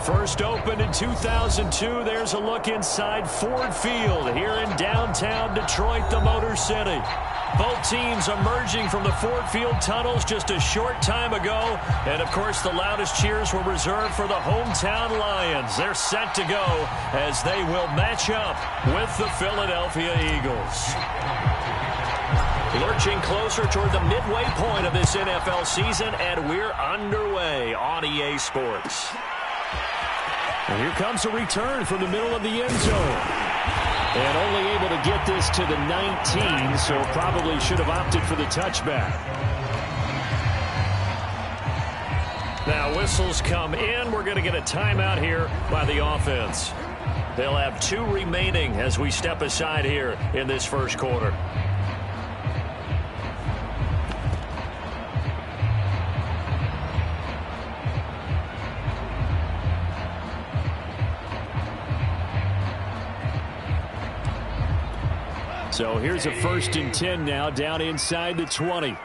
First opened in 2002. There's a look inside Ford Field here in downtown Detroit, the Motor City. Both teams emerging from the Ford Field tunnels just a short time ago. And, of course, the loudest cheers were reserved for the hometown Lions. They're set to go as they will match up with the Philadelphia Eagles. Lurching closer toward the midway point of this NFL season, and we're underway on EA Sports. And here comes a return from the middle of the end zone. And only able to get this to the 19, so probably should have opted for the touchback. Now whistles come in. We're going to get a timeout here by the offense. They'll have 2 remaining as we step aside here in this first quarter. So here's a 1st and 10 now down inside the 20.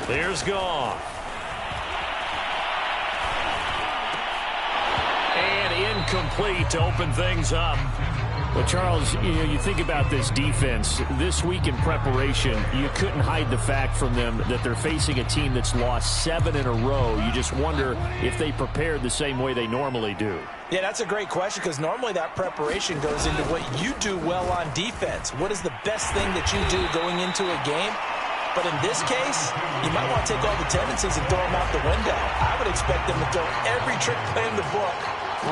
There's Goff. And incomplete to open things up. Well, Charles, you think about this defense. This week in preparation, you couldn't hide the fact from them that they're facing a team that's lost 7 in a row. You just wonder if they prepared the same way they normally do. Yeah, that's a great question because normally that preparation goes into what you do well on defense. What is the best thing that you do going into a game? But in this case, you might want to take all the tendencies and throw them out the window. I would expect them to throw every trick play in the book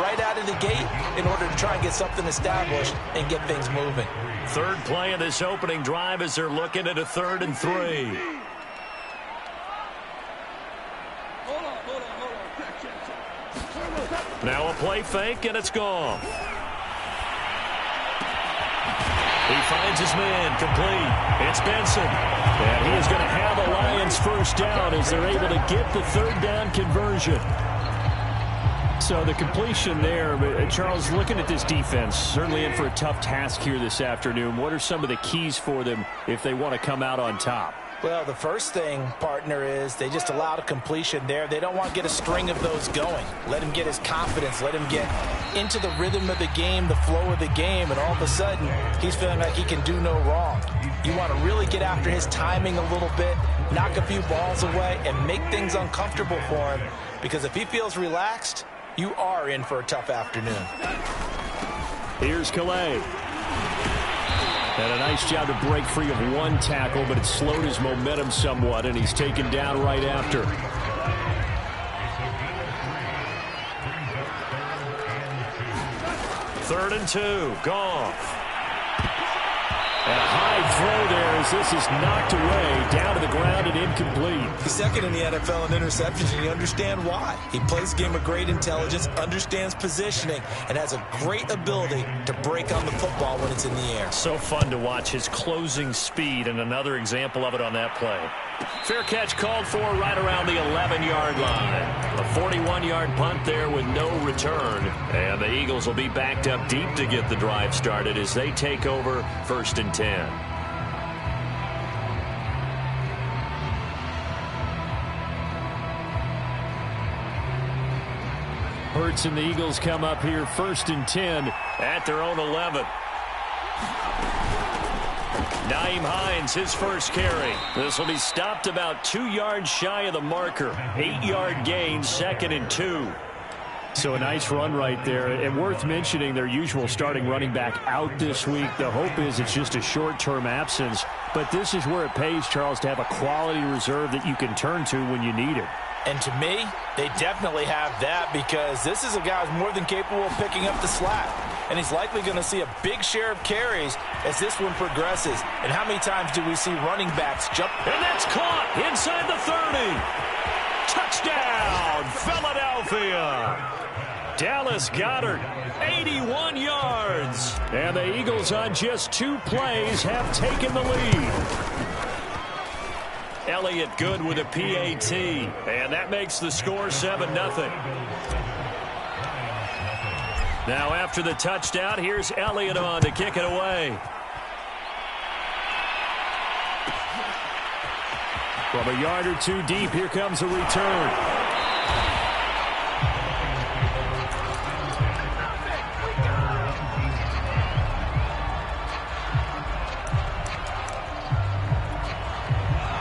right out of the gate in order to try and get something established and get things moving. Third play of this opening drive as they're looking at a 3rd and 3. Now a play fake, and it's gone. He finds his man, complete. It's Benson. And he is going to have a Lions first down as they're able to get the 3rd down conversion. So the completion there, Charles, looking at this defense, certainly in for a tough task here this afternoon. What are some of the keys for them if they want to come out on top? Well, the first thing, partner, is they just allowed a completion there. They don't want to get a string of those going. Let him get his confidence. Let him get into the rhythm of the game, the flow of the game, and all of a sudden, he's feeling like he can do no wrong. You want to really get after his timing a little bit, knock a few balls away, and make things uncomfortable for him. Because if he feels relaxed, you are in for a tough afternoon. Here's Calais. And a nice job to break free of one tackle, but it slowed his momentum somewhat, and he's taken down right after. Third and 2. Goff. And a high throw there as this is knocked away, down to the ground and incomplete. He's second in the NFL in interceptions, and you understand why. He plays a game of great intelligence, understands positioning, and has a great ability to break on the football when it's in the air. So fun to watch his closing speed, and another example of it on that play. Fair catch called for right around the 11-yard line. A 41-yard punt there with no return. And the Eagles will be backed up deep to get the drive started as they take over 1st and 10. Hurts and the Eagles come up here 1st and 10 at their own 11. Nyheim Hines, his first carry. This will be stopped about 2 yards shy of the marker. 8-yard gain, 2nd and 2. So a nice run right there. And worth mentioning their usual starting running back out this week. The hope is it's just a short-term absence. But this is where it pays, Charles, to have a quality reserve that you can turn to when you need it. And to me, they definitely have that because this is a guy who's more than capable of picking up the slack. And he's likely going to see a big share of carries as this one progresses. And how many times do we see running backs jump? And that's caught inside the 30. Touchdown, Philadelphia. Dallas Goedert, 81 yards. And the Eagles on just 2 plays have taken the lead. Elliott good with a PAT. And that makes the score 7-0. Now after the touchdown, here's Elliott on to kick it away. From a yard or two deep, here comes a return.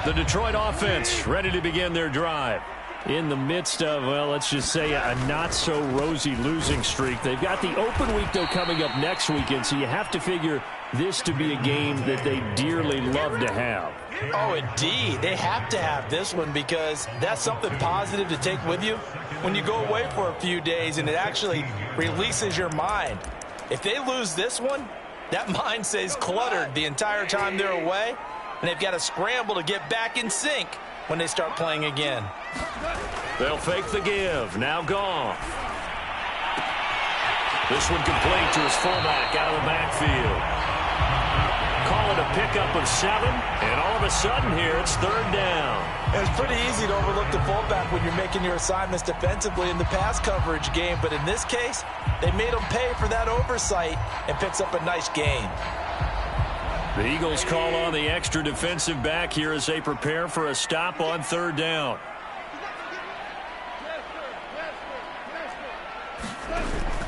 The Detroit offense ready to begin their drive. In the midst of, well, let's just say a not-so-rosy losing streak. They've got the open week, though, coming up next weekend, so you have to figure this to be a game that they dearly love to have. Oh, indeed. They have to have this one because that's something positive to take with you when you go away for a few days, and it actually releases your mind. If they lose this one, that mind stays cluttered the entire time they're away, and they've got to scramble to get back in sync when they start playing again. They'll fake the give. Now Goff. This one complete to his fullback out of the backfield. Call it a pickup of 7, and all of a sudden here it's third down. It's pretty easy to overlook the fullback when you're making your assignments defensively in the pass coverage game, but in this case, they made him pay for that oversight and picks up a nice gain. The Eagles call on the extra defensive back here as they prepare for a stop on third down.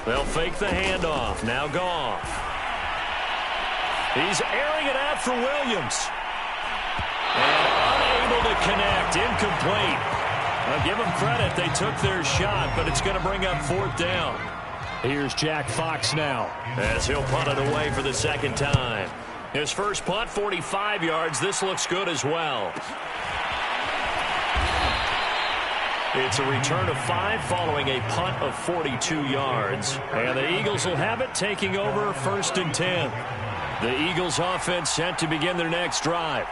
They'll fake the handoff. Now Goff. He's airing it out for Williams. And unable to connect. Incomplete. I'll give them credit. They took their shot, but it's going to bring up fourth down. Here's Jack Fox now as he'll punt it away for the second time. His first punt, 45 yards. This looks good as well. It's a return of 5 following a punt of 42 yards. And the Eagles will have it taking over first and 10. The Eagles offense set to begin their next drive.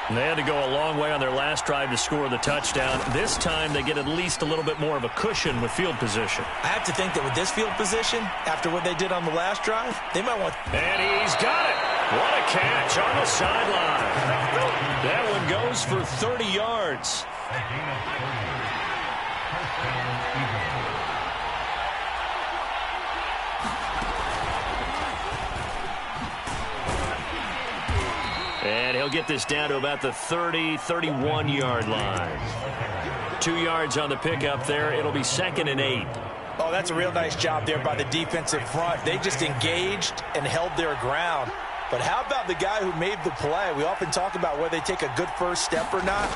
They had to go a long way on their last drive to score the touchdown. This time they get at least a little bit more of a cushion with field position. I have to think that with this field position, after what they did on the last drive, they might want... And he's got it. What a catch on the sideline. That one goes for 30 yards. And he'll get this down to about the 30, 31-yard line. 2 yards on the pickup there. It'll be 2nd and 8. Oh, that's a real nice job there by the defensive front. They just engaged and held their ground. But how about the guy who made the play? We often talk about whether they take a good first step or not.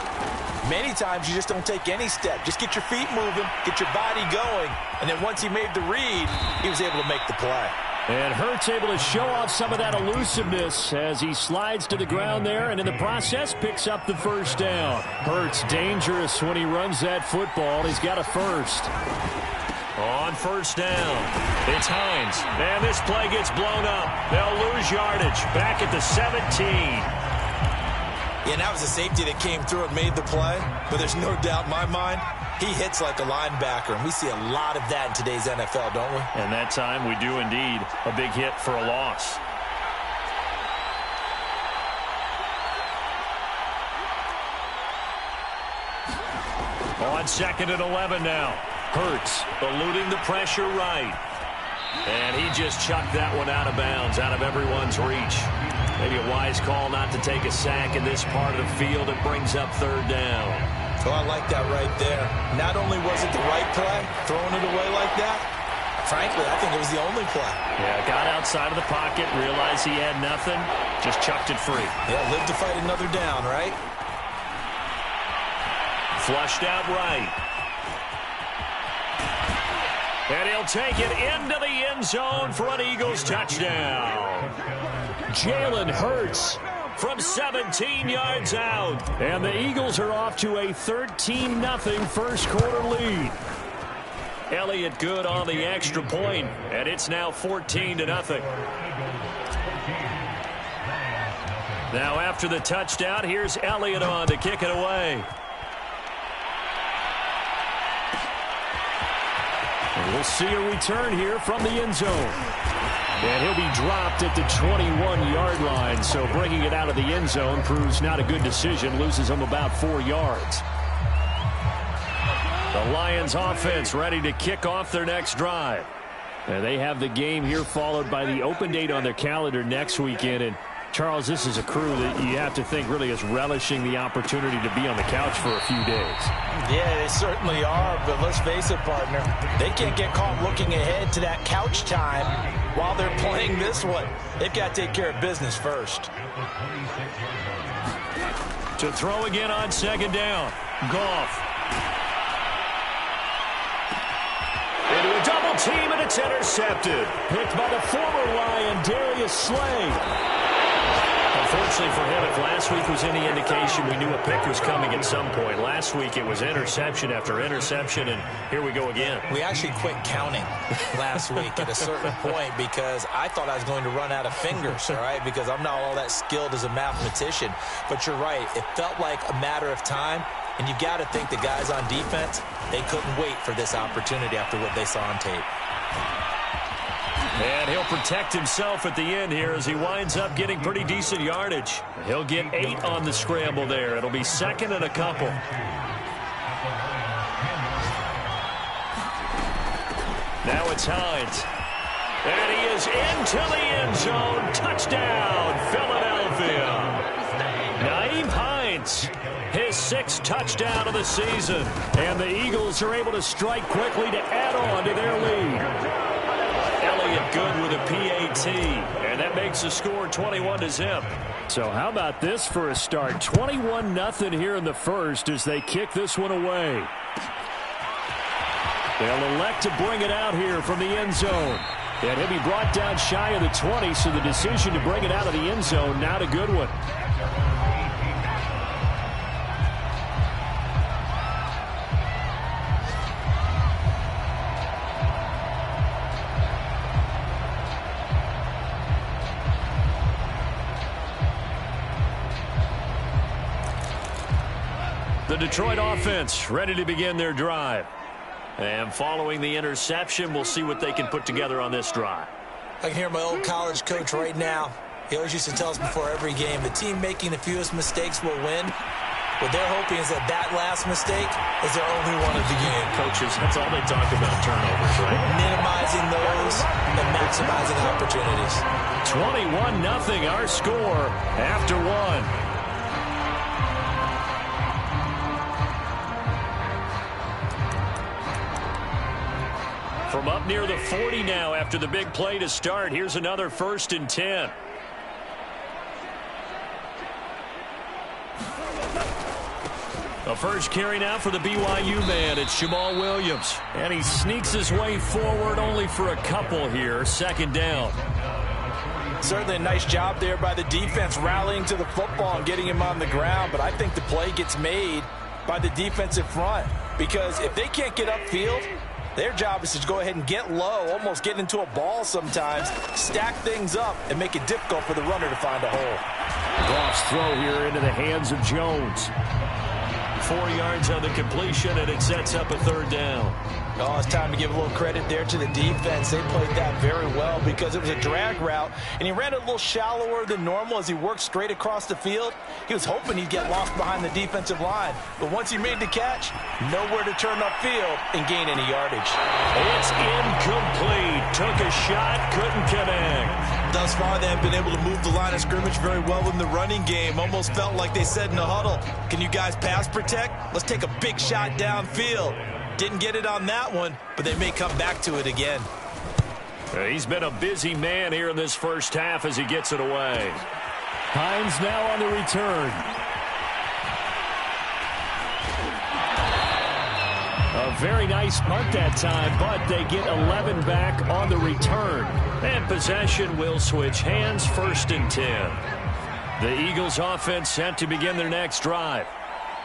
Many times you just don't take any step. Just get your feet moving, get your body going. And then once he made the read, he was able to make the play. And Hurts able to show off some of that elusiveness as he slides to the ground there and in the process picks up the first down. Hurts dangerous when he runs that football. He's got a first. On first down, it's Hines. And this play gets blown up. They'll lose yardage back at the 17. Yeah, and that was a safety that came through and made the play. But there's no doubt in my mind, he hits like a linebacker, and we see a lot of that in today's NFL, don't we? And that time we do indeed. A big hit for a loss. On 2nd and 11 now. Hurts eluding the pressure right. And he just chucked that one out of bounds, out of everyone's reach. Maybe a wise call not to take a sack in this part of the field. It brings up third down. So I like that right there. Not only was it the right play, throwing it away like that, frankly, I think it was the only play. Yeah, got outside of the pocket, realized he had nothing, just chucked it free. Yeah, live to fight another down, right? Flushed out right. And he'll take it into the end zone for an Eagles touchdown. Jalen Hurts from 17 yards out. And the Eagles are off to a 13-0 first quarter lead. Elliott good on the extra point, and it's now 14-0. Now after the touchdown, here's Elliott on to kick it away. And we'll see a return here from the end zone. And he'll be dropped at the 21-yard line, so bringing it out of the end zone proves not a good decision, loses him about 4 yards. The Lions offense ready to kick off their next drive. And they have the game here followed by the open date on their calendar next weekend. And Charles, this is a crew that you have to think really is relishing the opportunity to be on the couch for a few days. Yeah, they certainly are, but let's face it, partner. They can't get caught looking ahead to that couch time while they're playing this one. They've got to take care of business first. To throw again on second down. Goff. Into a double team, and it's intercepted. Picked by the former Lion, Darius Slay. Unfortunately for him, if last week was any indication, we knew a pick was coming at some point. Last week it was interception after interception, and here we go again. We actually quit counting last week at a certain point because I thought I was going to run out of fingers, all right, because I'm not all that skilled as a mathematician. But you're right. It felt like a matter of time, and you've got to think the guys on defense, they couldn't wait for this opportunity after what they saw on tape. And he'll protect himself at the end here as he winds up getting pretty decent yardage. He'll get 8 on the scramble there. It'll be second and a couple. Now it's Hines. And he is into the end zone. Touchdown, Philadelphia. Nyheim Hines, his 6th touchdown of the season. And the Eagles are able to strike quickly to add on to their lead. Elliott good with a PAT, and that makes the score 21-0. So how about this for a start? 21-0 here in the first as they kick this one away. They'll elect to bring it out here from the end zone. And he'll be brought down shy of the 20, so the decision to bring it out of the end zone, not a good one. The Detroit offense ready to begin their drive. And following the interception, we'll see what they can put together on this drive. I can hear my old college coach right now. He always used to tell us before every game, the team making the fewest mistakes will win. What they're hoping is that that last mistake is their only one of the game. Coaches, that's all they talk about, turnovers, right? Minimizing those and maximizing opportunities. 21-0 our score after one. From up near the 40 now after the big play to start. Here's another 1st and 10. A first carry now for the BYU man. It's Jamal Williams. And he sneaks his way forward only for a couple here. 2nd down. Certainly a nice job there by the defense rallying to the football and getting him on the ground. But I think the play gets made by the defensive front. Because if they can't get upfield, their job is to go ahead and get low, almost get into a ball sometimes, stack things up, and make it difficult for the runner to find a hole. Goff's throw here into the hands of Jones. 4 yards on the completion, and it sets up a 3rd down. Oh, it's time to give a little credit there to the defense. They played that very well because it was a drag route, and he ran it a little shallower than normal as he worked straight across the field. He was hoping he'd get lost behind the defensive line, but once he made the catch, nowhere to turn upfield and gain any yardage. It's incomplete. Took a shot, couldn't connect. Thus far, they have been able to move the line of scrimmage very well in the running game. Almost felt like they said in the huddle, can you guys pass protect? Let's take a big shot downfield. Didn't get it on that one, but they may come back to it again. He's been a busy man here in this first half as he gets it away. Hines now on the return. A very nice punt that time, but they get 11 back on the return. And possession will switch hands, 1st and 10. The Eagles offense set to begin their next drive.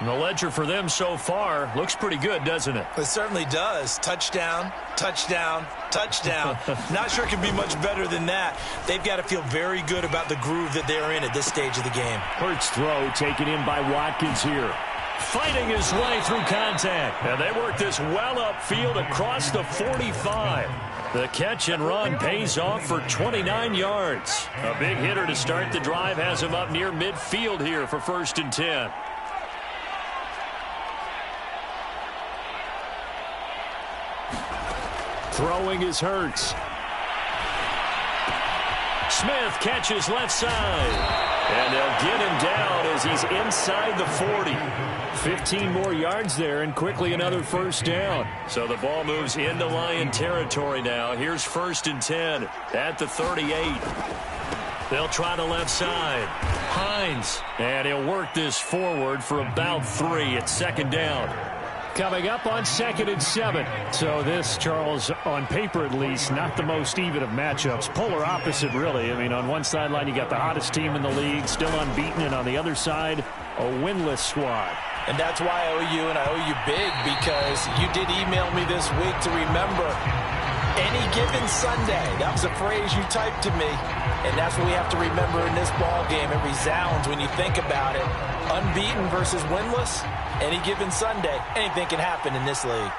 And the ledger for them so far looks pretty good, doesn't it? It certainly does. Touchdown, touchdown, touchdown. Not sure it can be much better than that. They've got to feel very good about the groove that they're in at this stage of the game. Hurts throw taken in by Watkins here. Fighting his way through contact. And they work this well upfield across the 45. The catch and run pays off for 29 yards. A big hitter to start the drive has him up near midfield here for 1st and 10. Throwing is Hurts. Smith catches left side. And they'll get him down as he's inside the 40. 15 more yards there and quickly another first down. So the ball moves into Lion territory now. Here's 1st and 10 at the 38. They'll try the left side. Hines. And he'll work this forward for about 3 at 2nd down. Coming up on 2nd and 7. So this, Charles, on paper at least, not the most even of matchups. Polar opposite, really. I mean, on one sideline, you got the hottest team in the league, still unbeaten, and on the other side, a winless squad. And that's why I owe you, and I owe you big, because you did email me this week to remember any given Sunday. That was a phrase you typed to me, and that's what we have to remember in this ball game. It resounds when you think about it. Unbeaten versus winless. Any given Sunday, anything can happen in this league.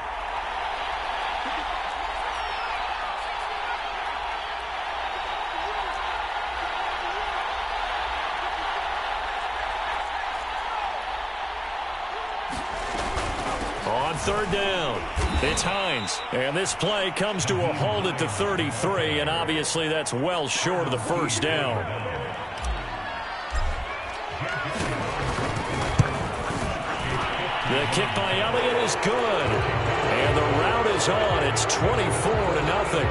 On 3rd down, it's Hines. And this play comes to a halt at the 33, and obviously that's well short of the first down. The kick by Elliott is good. And the route is on. It's 24-0.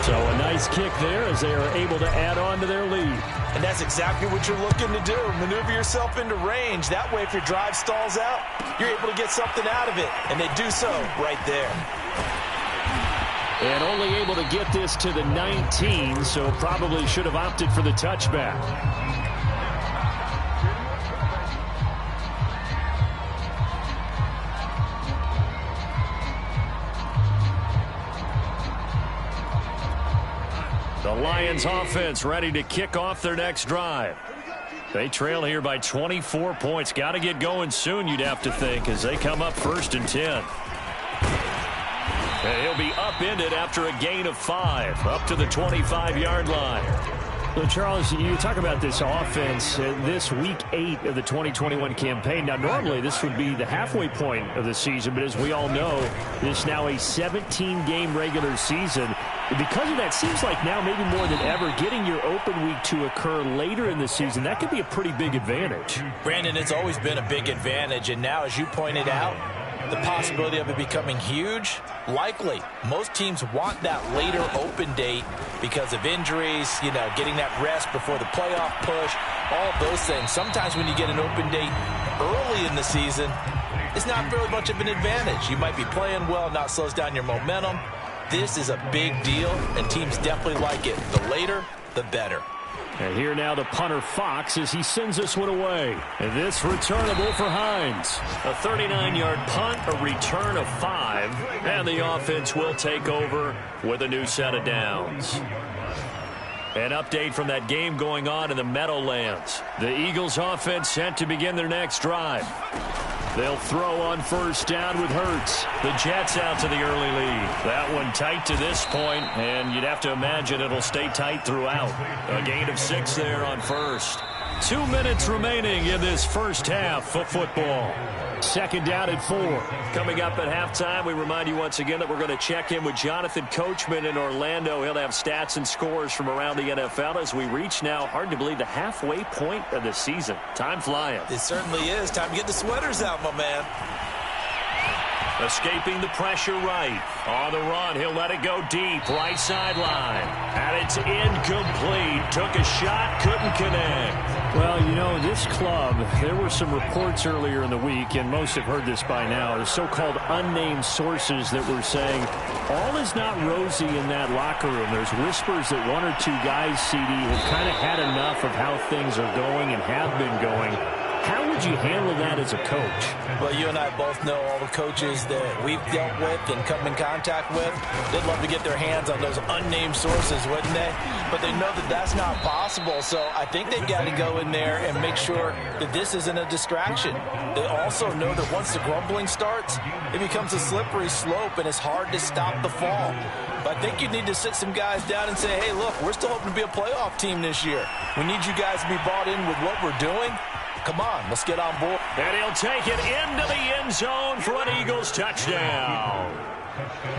So a nice kick there as they are able to add on to their lead. And that's exactly what you're looking to do. Maneuver yourself into range. That way, if your drive stalls out, you're able to get something out of it. And they do so right there. And only able to get this to the 19, so probably should have opted for the touchback. The Lions offense ready to kick off their next drive. They trail here by 24 points. Got to get going soon, you'd have to think, as they come up 1st and 10. And he'll be upended after a gain of 5, up to the 25-yard line. So, Charles, you talk about this offense, this week 8 of the 2021 campaign. Now, normally this would be the halfway point of the season, but as we all know, this is now a 17-game regular season. Because of that, seems like now maybe more than ever, getting your open week to occur later in the season, that could be a pretty big advantage. Brandon, it's always been a big advantage, and now, as you pointed out, the possibility of it becoming huge, likely. Most teams want that later open date because of injuries, you know, getting that rest before the playoff push, all of those things. Sometimes when you get an open date early in the season, it's not really much of an advantage. You might be playing well, not slows down your momentum. This is a big deal, and teams definitely like it. The later, the better. And here now the punter Fox as he sends this one away. And this returnable for Hines. A 39-yard punt, a return of 5. And the offense will take over with a new set of downs. An update from that game going on in the Meadowlands. The Eagles offense set to begin their next drive. They'll throw on 1st down with Hurts. The Jets out to the early lead. That one tight to this point, and you'd have to imagine it'll stay tight throughout. A gain of 6 there on 1st. 2 minutes remaining in this first half of football. 2nd down at 4. Coming up at halftime, we remind you once again that we're going to check in with Jonathan Coachman in Orlando. He'll have stats and scores from around the NFL as we reach now, hard to believe, the halfway point of the season. Time flying. It certainly is. Time to get the sweaters out, my man. Escaping the pressure right. On the run, he'll let it go deep. Right sideline. And it's incomplete. Took a shot, couldn't connect. Well, you know, this club, there were some reports earlier in the week, and most have heard this by now, the so-called unnamed sources that were saying all is not rosy in that locker room. There's whispers that 1 or 2 guys, CD, have kind of had enough of how things are going and have been going. How would you handle that as a coach? Well, you and I both know all the coaches that we've dealt with and come in contact with. They'd love to get their hands on those unnamed sources, wouldn't they? But they know that that's not possible, so I think they've got to go in there and make sure that this isn't a distraction. They also know that once the grumbling starts, it becomes a slippery slope, and it's hard to stop the fall. But I think you need to sit some guys down and say, hey, look, we're still hoping to be a playoff team this year. We need you guys to be bought in with what we're doing. Come on, let's get on board. And he'll take it into the end zone for an Eagles touchdown.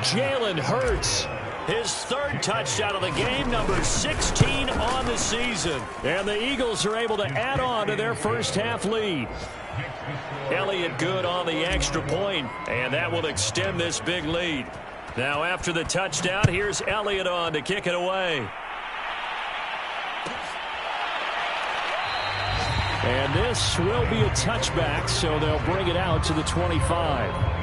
Jalen Hurts His third touchdown of the game, number 16 on the season. And the Eagles are able to add on to their first half lead. Elliott good on the extra point, and that will extend this big lead. Now after the touchdown, here's Elliott on to kick it away. And this will be a touchback, so they'll bring it out to the 25.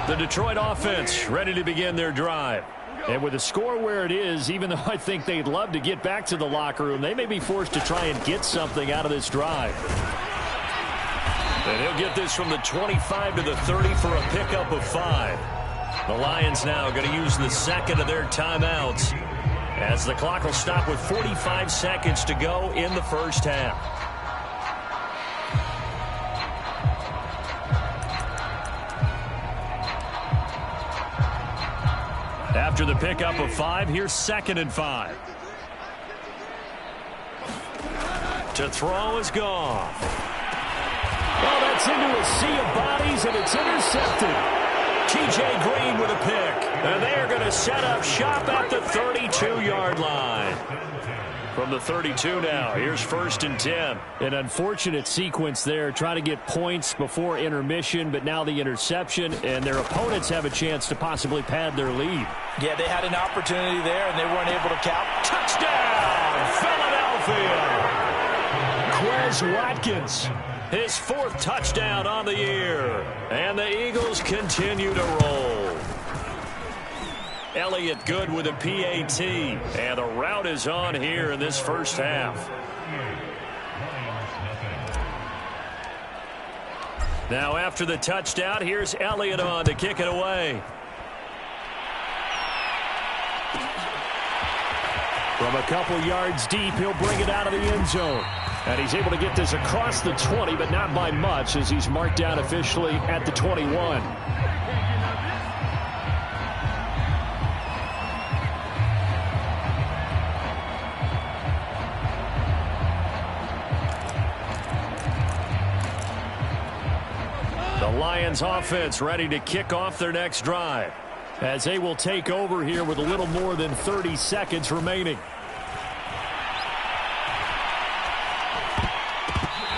The Detroit offense ready to begin their drive. And with the score where it is, even though I think they'd love to get back to the locker room, they may be forced to try and get something out of this drive. And he'll get this from the 25 to the 30 for a pickup of 5. The Lions now going to use the second of their timeouts as the clock will stop with 45 seconds to go in the first half. After the pickup of 5, here's 2nd and 5. To throw is Goff. Well, that's into a sea of bodies, and it's intercepted. T.J. Green with a pick. And they are going to set up shop at the 32-yard line. From the 32 now, here's 1st and 10. An unfortunate sequence there, trying to get points before intermission, but now the interception, and their opponents have a chance to possibly pad their lead. Yeah, they had an opportunity there, and they weren't able to count. Touchdown, Philadelphia! Quez Watkins, his 4th touchdown on the year. And the Eagles continue to roll. Elliott good with a PAT, and the route is on here in this first half. Now after the touchdown, here's Elliott on to kick it away. From a couple yards deep, he'll bring it out of the end zone. And he's able to get this across the 20, but not by much, as he's marked down officially at the 21. The Lions offense ready to kick off their next drive, as they will take over here with a little more than 30 seconds remaining.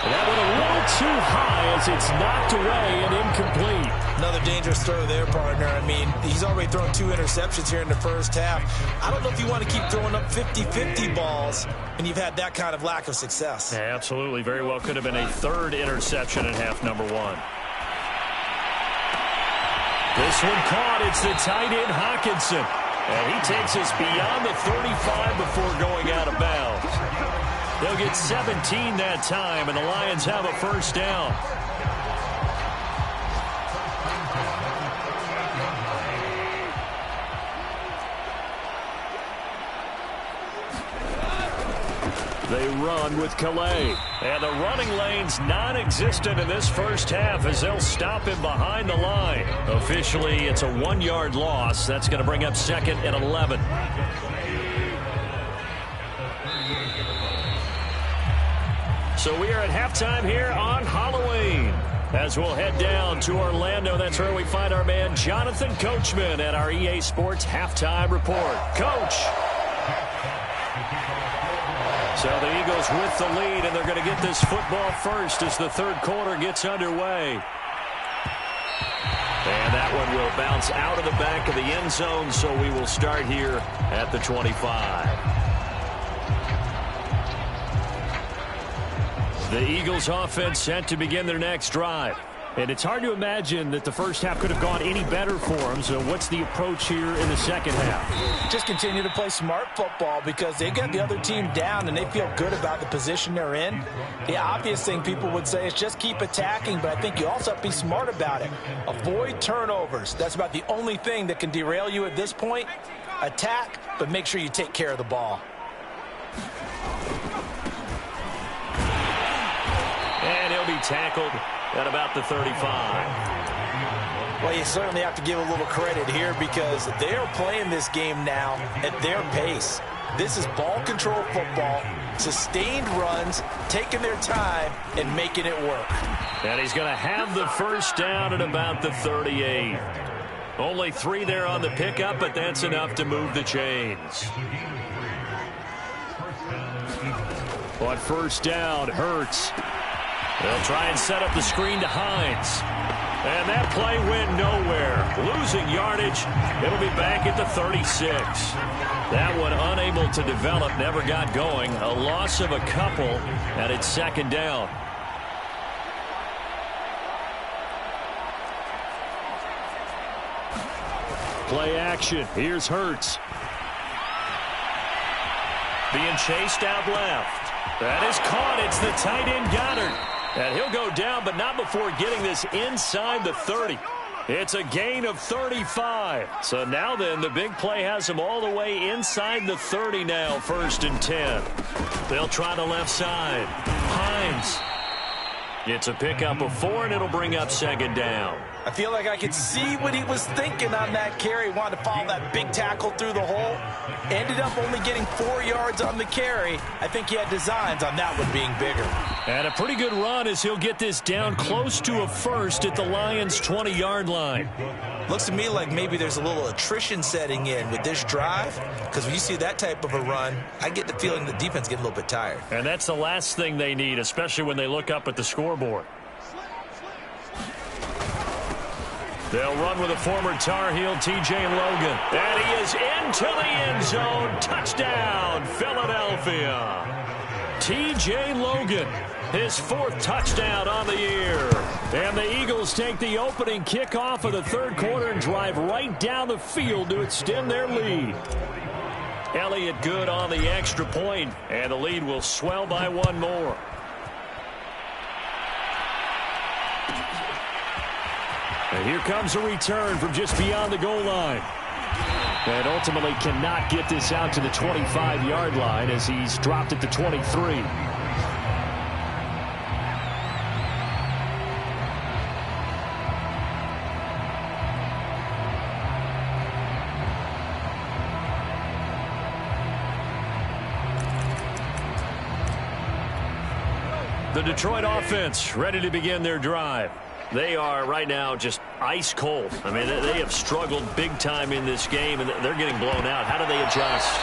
That one a little too high as it's knocked away and incomplete. Another dangerous throw there, partner. I mean, he's already thrown 2 interceptions here in the first half. I don't know if you want to keep throwing up 50-50 balls when you've had that kind of lack of success. Yeah, absolutely. Very well could have been a 3rd interception in half number 1. This one caught. It's the tight end Hawkinson. And he takes us beyond the 35 before going out of bounds. They'll get 17 that time, and the Lions have a first down. They run with Calais. And the running lane's non-existent in this first half as they'll stop him behind the line. Officially, it's a 1-yard loss. That's going to bring up 2nd and 11. So we are at halftime here on Halloween. As we'll head down to Orlando, that's where we find our man Jonathan Coachman at our EA Sports Halftime Report. Coach. So the Eagles with the lead, and they're going to get this football first as the 3rd quarter gets underway. And that one will bounce out of the back of the end zone, so we will start here at the 25. The Eagles offense set to begin their next drive. And it's hard to imagine that the first half could have gone any better for them. So what's the approach here in the second half? Just continue to play smart football because they got the other team down and they feel good about the position they're in. The obvious thing people would say is just keep attacking, but I think you also have to be smart about it. Avoid turnovers. That's about the only thing that can derail you at this point. Attack, but make sure you take care of the ball. And he'll he'll be tackled at about the 35. Well, you certainly have to give a little credit here because they are playing this game now at their pace. This is ball control football, sustained runs, taking their time, and making it work. And he's going to have the first down at about the 38. Only 3 there on the pickup, but that's enough to move the chains. On first down, Hurts. They'll try and set up the screen to Hines. And that play went nowhere. Losing yardage. It'll be back at the 36. That one unable to develop, never got going. A loss of a couple, and it's second down. Play action. Here's Hurts. Being chased out left. That is caught. It's the tight end Goddard. And he'll go down, but not before getting this inside the 30. It's a gain of 35. So now then, the big play has him all the way inside the 30 now, 1st and 10. They'll try the left side. Hines. It's a pickup of 4, and it'll bring up second down. I feel like I could see what he was thinking on that carry. Wanted to follow that big tackle through the hole. Ended up only getting 4 yards on the carry. I think he had designs on that one being bigger. And a pretty good run as he'll get this down close to a first at the Lions' 20-yard line. Looks to me like maybe there's a little attrition setting in with this drive, because when you see that type of a run, I get the feeling the defense getting a little bit tired. And that's the last thing they need, especially when they look up at the scoreboard. They'll run with a former Tar Heel, T.J. Logan. And he is into the end zone. Touchdown, Philadelphia. T.J. Logan, his 4th touchdown on the year. And the Eagles take the opening kickoff of the 3rd quarter and drive right down the field to extend their lead. Elliott good on the extra point, and the lead will swell by 1 more. And here comes a return from just beyond the goal line. And ultimately cannot get this out to the 25-yard line as he's dropped at the 23. The Detroit offense ready to begin their drive. They are right now just ice cold. I mean, they have struggled big time in this game, and they're getting blown out. How do they adjust?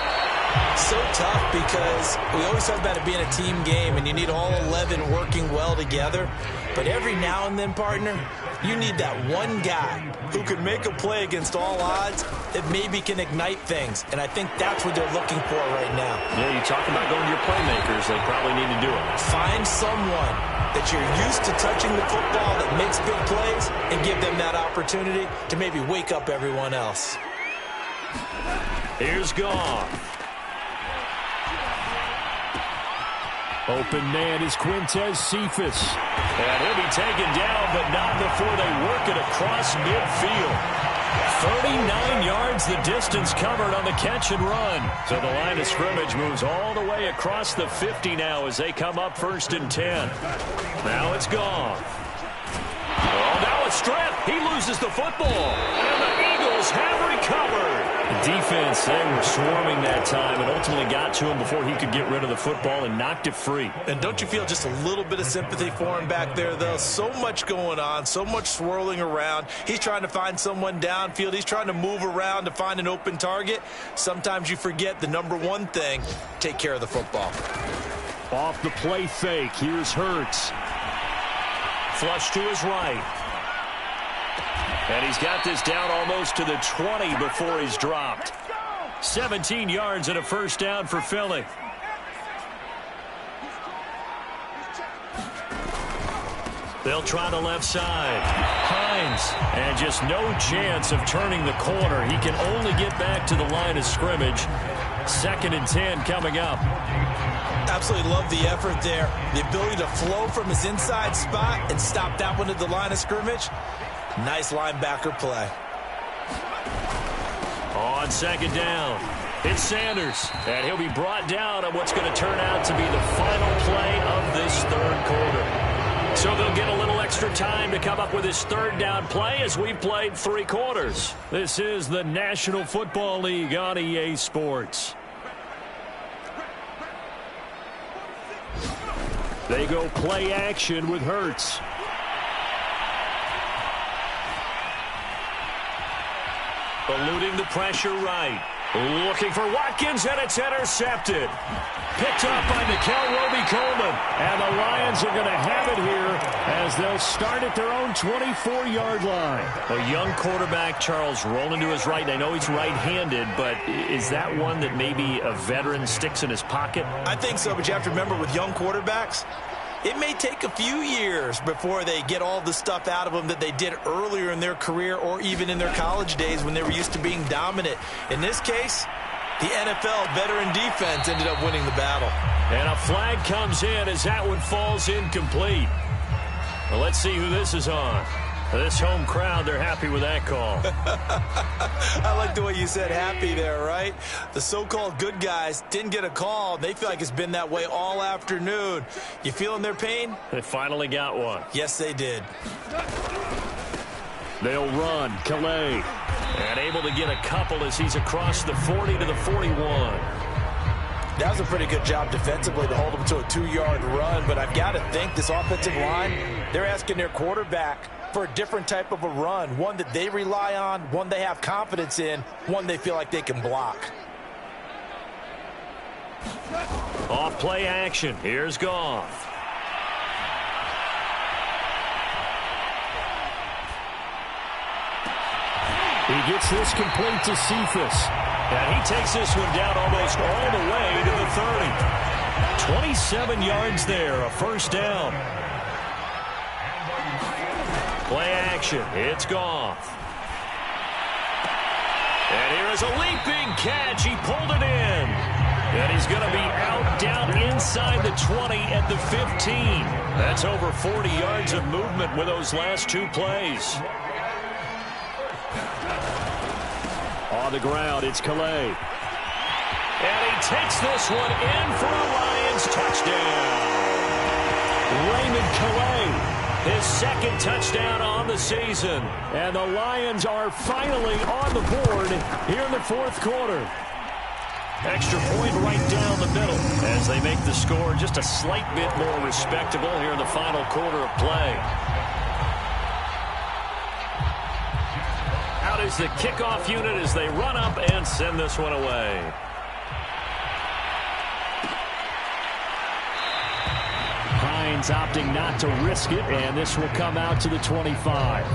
So tough because we always talk about it being a team game, and you need all 11 working well together. But every now and then, partner, you need that one guy who can make a play against all odds that maybe can ignite things. And I think that's what they're looking for right now. Yeah, you talk about going to your playmakers. They probably need to do it. Find someone that you're used to touching the football that makes big plays and give them that opportunity to maybe wake up everyone else. Here's Goff. Open man is Quintez Cephas. And he'll be taken down, but not before they work it across midfield. 39 yards the distance covered on the catch and run. So the line of scrimmage moves all the way across the 50 now as they come up 1st and 10. Now it's gone. Oh, now a strip. He loses the football. And the Eagles have recovered. The defense, they were swarming that time and ultimately got to him before he could get rid of the football and knocked it free. And don't you feel just a little bit of sympathy for him back there, though? So much going on, so much swirling around. He's trying to find someone downfield. He's trying to move around to find an open target. Sometimes you forget the number one thing, take care of the football. Off the play fake, here's Hurts. Flush to his right. And he's got this down almost to the 20 before he's dropped. 17 yards and a first down for Philly. They'll try the left side. Hines. And just no chance of turning the corner. He can only get back to the line of scrimmage. 2nd and 10 coming up. Absolutely love the effort there. The ability to flow from his inside spot and stop that one at the line of scrimmage. Nice linebacker play. On 2nd down, it's Sanders. And he'll be brought down on what's going to turn out to be the final play of this 3rd quarter. So they'll get a little extra time to come up with his third down play as we've played 3 quarters. This is the National Football League on EA Sports. They go play action with Hurts. Eluding the pressure right. Looking for Watkins, and it's intercepted. Picked off by Nickel Roby-Coleman. And the Lions are going to have it here as they'll start at their own 24-yard line. A young quarterback, Charles, rolling to his right. I know he's right-handed, but is that one that maybe a veteran sticks in his pocket? I think so, but you have to remember with young quarterbacks, it may take a few years before they get all the stuff out of them that they did earlier in their career or even in their college days when they were used to being dominant. In this case, the NFL veteran defense ended up winning the battle. And a flag comes in as that one falls incomplete. Well, let's see who this is on. This home crowd, they're happy with that call. I like the way you said happy there, right? The so-called good guys didn't get a call. They feel like it's been that way all afternoon. You feeling their pain? They finally got one. Yes, they did. They'll run. Calais. And able to get a couple as he's across the 40 to the 41. That was a pretty good job defensively to hold them to a 2-yard run, but I've got to think this offensive line, they're asking their quarterback for a different type of a run, one that they rely on, one they have confidence in, one they feel like they can block. Off play action. Here's Goff. He gets this complete to Cephas. And he takes this one down almost all the way to the 30. 27 yards there, a first down. Play action. It's Goff. And here is a leaping catch. He pulled it in. And he's going to be out down inside the 20 at the 15. That's over 40 yards of movement with those last 2 plays. On the ground, it's Calais. And he takes this one in for a Lions touchdown. Raymond Calais, his second touchdown on the season. And the Lions are finally on the board here in the 4th quarter. Extra point right down the middle as they make the score just a slight bit more respectable here in the final quarter of play. Out is the kickoff unit as they run up and send this one away. Hines opting not to risk it, and this will come out to the 25.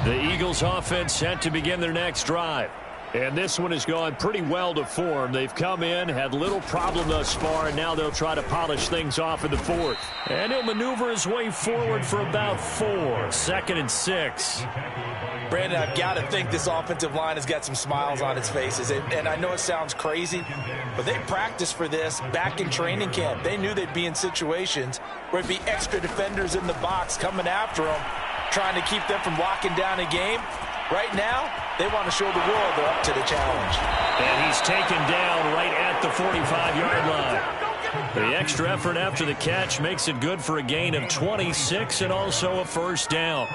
The Eagles offense set to begin their next drive. And this one has gone pretty well to form. They've come in, had little problem thus far, and now they'll try to polish things off in the 4th. And he'll maneuver his way forward for about 4. 2nd and 6. Brandon, I've got to think this offensive line has got some smiles on its faces. And I know it sounds crazy, but they practiced for this back in training camp. They knew they'd be in situations where it'd be extra defenders in the box coming after them, trying to keep them from locking down a game. Right now, they want to show the world they're up to the challenge. And he's taken down right at the 45-yard line. The extra effort after the catch makes it good for a gain of 26 and also a first down.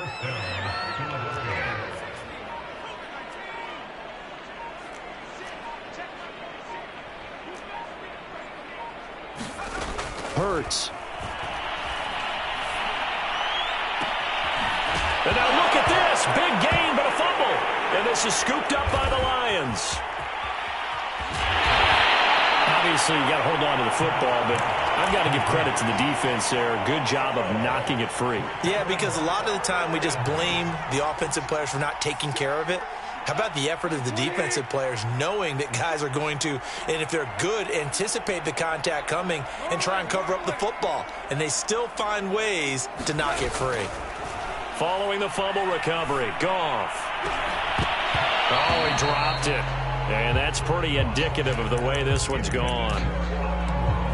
Hurts. And now look at this. Big gain, but a fumble. And this is scooped up by the Lions. Obviously, you got to hold on to the football, but I've got to give credit to the defense there. Good job of knocking it free. Yeah, because a lot of the time we just blame the offensive players for not taking care of it. How about the effort of the defensive players knowing that guys are going to, and if they're good, anticipate the contact coming and try and cover up the football. And they still find ways to knock it free. Following the fumble recovery, Goff. Oh, he dropped it. And that's pretty indicative of the way this one's gone.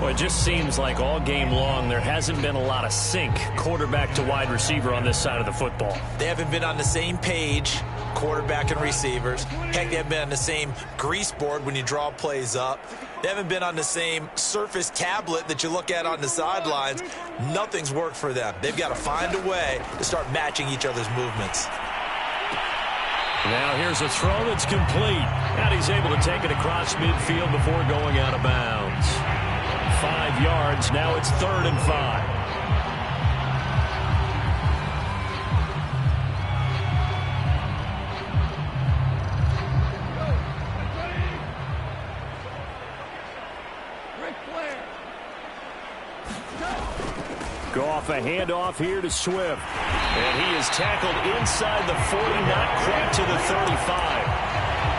Well, it just seems like all game long there hasn't been a lot of sync quarterback to wide receiver on this side of the football. They haven't been on the same page, quarterback and receivers. Heck, they haven't been on the same grease board when you draw plays up. They haven't been on the same Surface tablet that you look at on the sidelines. Nothing's worked for them. They've got to find a way to start matching each other's movements. Now here's a throw that's complete. And he's able to take it across midfield before going out of bounds. 5 yards. Now it's 3rd and 5. Goff, a handoff here to Swift. And he is tackled inside the 40, not quite to the 35.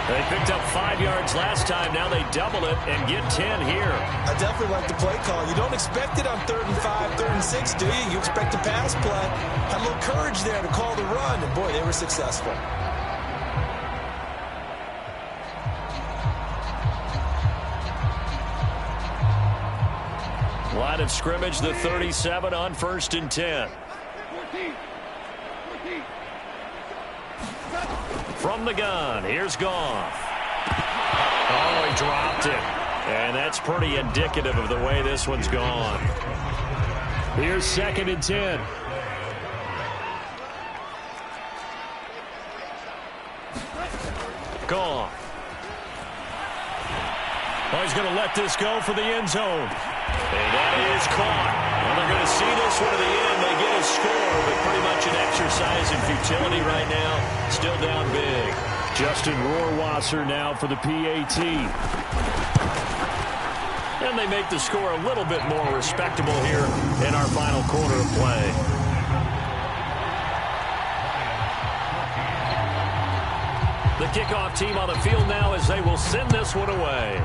They picked up 5 yards last time. Now they double it and get 10 here. I definitely like the play call. You don't expect it on 3rd and 5, 3rd and 6, do you? You expect a pass play. Had a little courage there to call the run, and boy, they were successful. Line of scrimmage, the 37 on 1st and 10. From the gun, here's Goff. Oh, he dropped it. And that's pretty indicative of the way this one's gone. Here's 2nd and 10. Goff. Oh, he's going to let this go for the end zone. And that is caught. Well, they're going to see this one to the end. They get a score, but pretty much an exercise in futility right now. Still down big. Justin Rohrwasser now for the PAT. And they make the score a little bit more respectable here in our final quarter of play. The kickoff team on the field now as they will send this one away.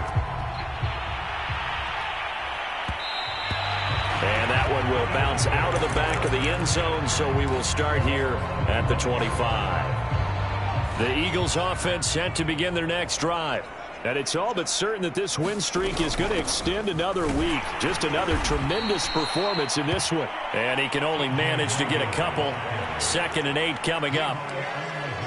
And that one will bounce out of the back of the end zone, so we will start here at the 25. The Eagles offense set to begin their next drive. And it's all but certain that this win streak is going to extend another week. Just another tremendous performance in this one. And he can only manage to get a couple. 2nd and 8 coming up.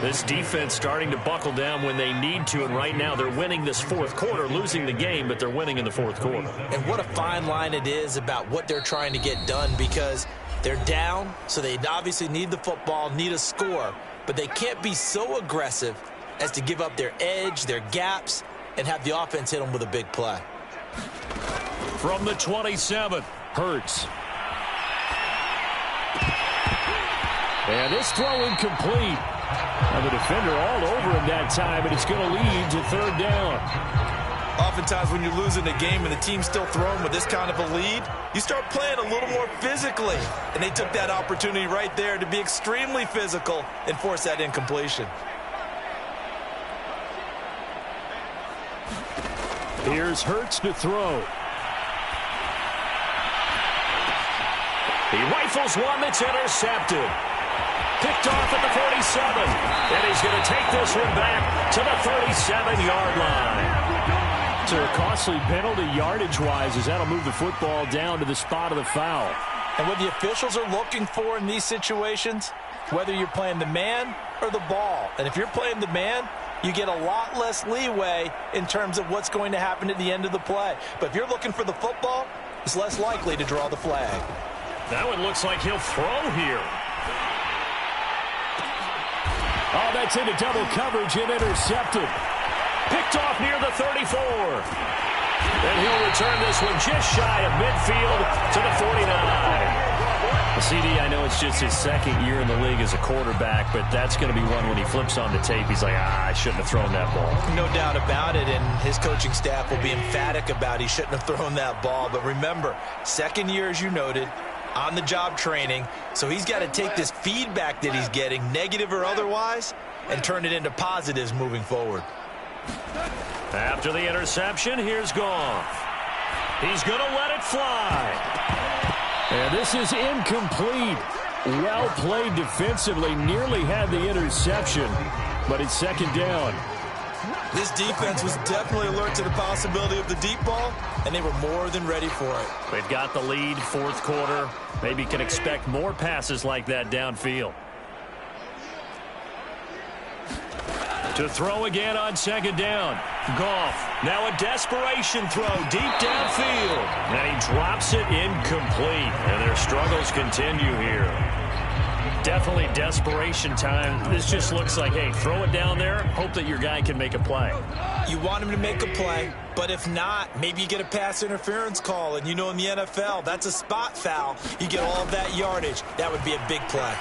This defense starting to buckle down when they need to, and right now they're winning this 4th quarter, losing the game, but they're winning in the 4th quarter. And what a fine line it is about what they're trying to get done, because they're down, so they obviously need the football, need a score, but they can't be so aggressive as to give up their edge, their gaps, and have the offense hit them with a big play. From the 27, Hurts. And this throw incomplete. And the defender all over him that time, and it's going to lead to 3rd down. Oftentimes when you're losing a game and the team's still throwing with this kind of a lead, you start playing a little more physically. And they took that opportunity right there to be extremely physical and force that incompletion. Here's Hurts to throw. He rifles one that's intercepted. Picked off at the 47. And he's going to take this one back to the 37-yard line. So a costly penalty yardage-wise as that'll move the football down to the spot of the foul. And what the officials are looking for in these situations, whether you're playing the man or the ball. And if you're playing the man, you get a lot less leeway in terms of what's going to happen at the end of the play. But if you're looking for the football, it's less likely to draw the flag. That one looks like he'll throw here. Oh, that's into double coverage and intercepted. Picked off near the 34. And he'll return this one just shy of midfield to the 49. Well, CD, I know it's just his 2nd year in the league as a quarterback, but that's going to be one when he flips on the tape. He's like, I shouldn't have thrown that ball. No doubt about it, and his coaching staff will be emphatic about he shouldn't have thrown that ball. But remember, 2nd year, as you noted, on-the-job training, so he's got to take this feedback that he's getting, negative or otherwise, and turn it into positives moving forward. After the interception, here's Goff. He's going to let it fly. And this is incomplete. Well played defensively, nearly had the interception, but it's 2nd down. This defense was definitely alert to the possibility of the deep ball, and they were more than ready for it. They've got the lead, fourth quarter. Maybe can expect more passes like that downfield. To throw again on second down. Goff. Now a desperation throw deep downfield. And he drops it incomplete. And their struggles continue here. Definitely desperation time. This just looks like, hey, throw it down there. Hope that your guy can make a play. You want him to make a play, but if not, maybe you get a pass interference call. And you know in the NFL, that's a spot foul. You get all of that yardage. That would be a big play.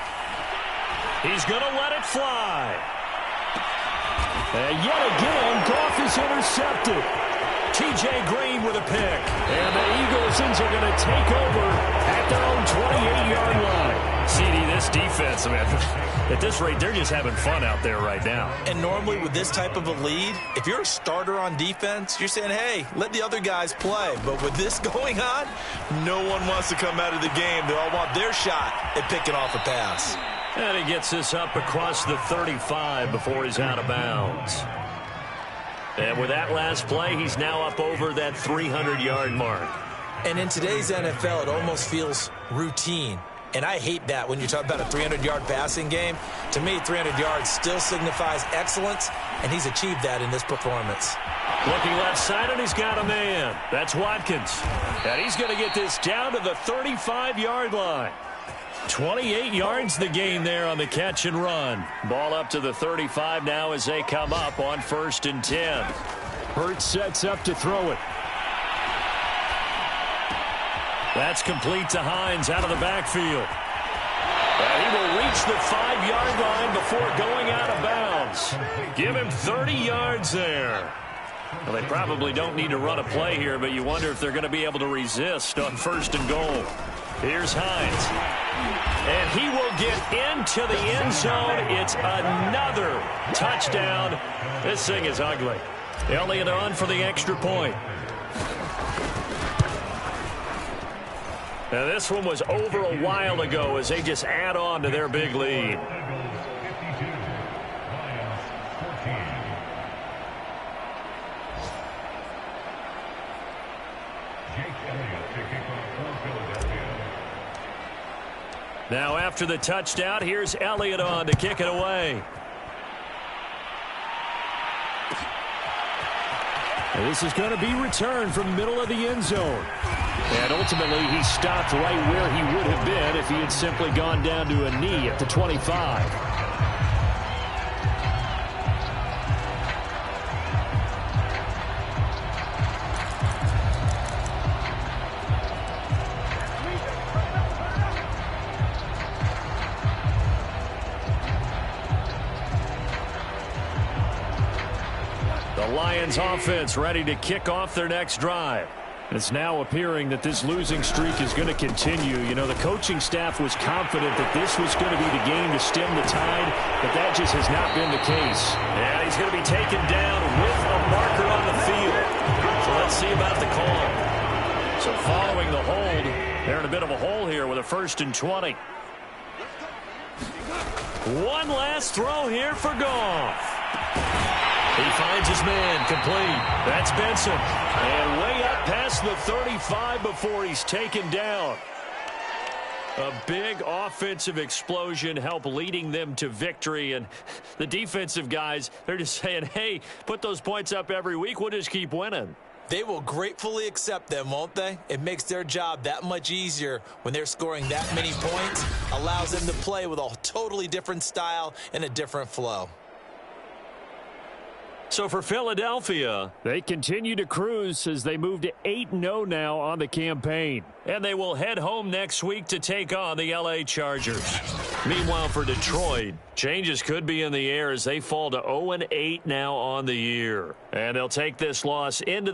He's going to let it fly. And yet again, Goff is intercepted. T.J. Green with a pick. And the Eagles are going to take over at their own 28-yard line. CD, this defense, man, at this rate, they're just having fun out there right now. And normally with this type of a lead, if you're a starter on defense, you're saying, hey, let the other guys play. But with this going on, no one wants to come out of the game. They all want their shot at picking off a pass. And he gets this up across the 35 before he's out of bounds. And with that last play, he's now up over that 300-yard mark. And in today's NFL, it almost feels routine. And I hate that when you talk about a 300-yard passing game. To me, 300 yards still signifies excellence, and he's achieved that in this performance. Looking left side, and he's got a man. That's Watkins. And he's going to get this down to the 35-yard line. 28 yards the gain there on the catch and run. Ball up to the 35 now as they come up on 1st and 10. Hurts sets up to throw it. That's complete to Hines out of the backfield. And he will reach the 5-yard line before going out of bounds. Give him 30 yards there. Well, they probably don't need to run a play here, but you wonder if they're going to be able to resist on 1st and goal. Here's Hines. And he will get into the end zone. It's another touchdown. This thing is ugly. Elliott on for the extra point. Now this one was over a while ago as they just add on to their big lead. Now after the touchdown, here's Elliott on to kick it away. And this is going to be returned from the middle of the end zone. And ultimately, he stopped right where he would have been if he had simply gone down to a knee at the 25. The Lions offense ready to kick off their next drive. It's now appearing that this losing streak is going to continue. You know, the coaching staff was confident that this was going to be the game to stem the tide, but that just has not been the case. And he's going to be taken down with a marker on the field. So let's see about the call. So following the hold, they're in a bit of a hole here with a 1st and 20. One last throw here for Goff. He finds his man, complete. That's Benson. And way up past the 35 before he's taken down. A big offensive explosion helped leading them to victory. And the defensive guys, they're just saying, hey, put those points up every week. We'll just keep winning. They will gratefully accept them, won't they? It makes their job that much easier when they're scoring that many points. Allows them to play with a totally different style and a different flow. So for Philadelphia, they continue to cruise as they move to 8-0 now on the campaign. And they will head home next week to take on the LA Chargers. Meanwhile, for Detroit, changes could be in the air as they fall to 0-8 now on the year. And they'll take this loss into